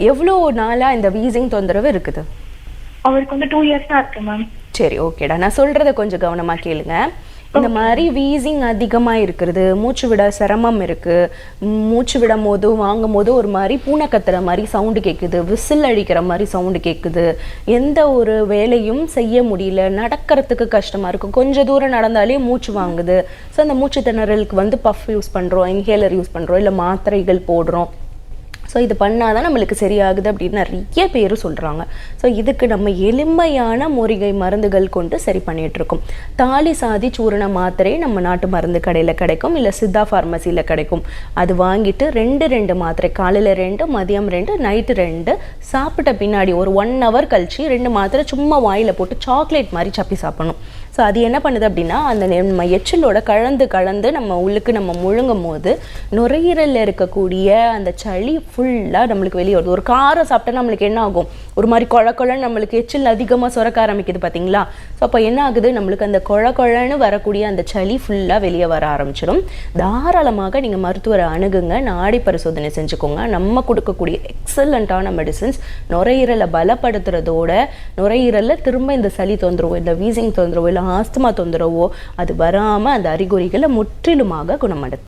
எவ்வளோ நாளாக இந்த வீசிங் தொந்தரவு இருக்குது? அவருக்கு வந்து 2 இயர்ஸ் தான் இருக்கு மேம். சரி, ஓகேடா. நான் சொல்கிறத கொஞ்சம் கவனமாக கேளுங்க. இந்த மாதிரி வீசிங் அதிகமாக இருக்கிறது, மூச்சு விட சிரமம் இருக்குது, மூச்சு விடும் போது வாங்கும் போது ஒரு மாதிரி பூனை கத்துற மாதிரி சவுண்டு கேட்குது, விசில் அடிக்கிற மாதிரி சவுண்டு கேட்குது, எந்த ஒரு வேலையும் செய்ய முடியல, நடக்கிறதுக்கு கஷ்டமாக இருக்குது, கொஞ்சம் தூரம் நடந்தாலே மூச்சு வாங்குது. ஸோ அந்த மூச்சு திணறலுக்கு வந்து பஃப் யூஸ் பண்ணுறோம், இன்ஹேலர் யூஸ் பண்ணுறோம், இல்லை மாத்திரைகள் போடுறோம். ஸோ இது பண்ணால் தான் நம்மளுக்கு சரியாகுது அப்படின்னு நிறைய பேர் சொல்கிறாங்க. ஸோ இதுக்கு நம்ம எளிமையான மூலிகை மருந்துகள் கொண்டு சரி பண்ணிகிட்ருக்கோம். தாலி சாதி சூரண மாத்திரை நம்ம நாட்டு மருந்து கடையில் கிடைக்கும், இல்லை சித்தா ஃபார்மசியில் கிடைக்கும். அது வாங்கிட்டு 2 மாத்திரை, காலையில் 2, மதியம் 2, நைட்டு 2, சாப்பிட்ட பின்னாடி ஒரு 1 hour கழிச்சு 2 மாத்திரை சும்மா வாயில் போட்டு சாக்லேட் மாதிரி சப்பி சாப்பிடணும். ஸோ அது என்ன பண்ணுது அப்படின்னா, அந்த நம்ம எச்சிலோட கலந்து நம்ம உள்ளுக்கு நம்ம முழுங்கும் போது நுரையீரலில் இருக்கக்கூடிய அந்த சளி ஃபுல்லாக நம்மளுக்கு வெளியே வருது. ஒரு காரம் சாப்பிட்டா நம்மளுக்கு என்ன ஆகும், ஒரு மாதிரி குழன்னு நம்மளுக்கு எச்சில் அதிகமாக சுரக்க ஆரம்பிக்குது பார்த்தீங்களா? ஸோ அப்போ என்ன ஆகுது, நம்மளுக்கு அந்த குழன்னு வரக்கூடிய அந்த சளி ஃபுல்லாக வெளியே வர ஆரம்பிச்சிடும். தாராளமாக நீங்கள் மருத்துவரை அணுகுங்க, நாடி பரிசோதனை செஞ்சுக்கோங்க. நம்ம கொடுக்கக்கூடிய எக்ஸலண்ட்டான மெடிசின்ஸ் நுரையீரலை பலப்படுத்துறதோட நுரையீரலில் திரும்ப இந்த சளி தொந்தரவோ, இல்லை வீசிங் தொந்தரவோ, இல்லை ஆஸ்துமா தொந்தரவோ அது வராமல் அந்த அறிகுறிகளை முற்றிலுமாக குணமடையும்.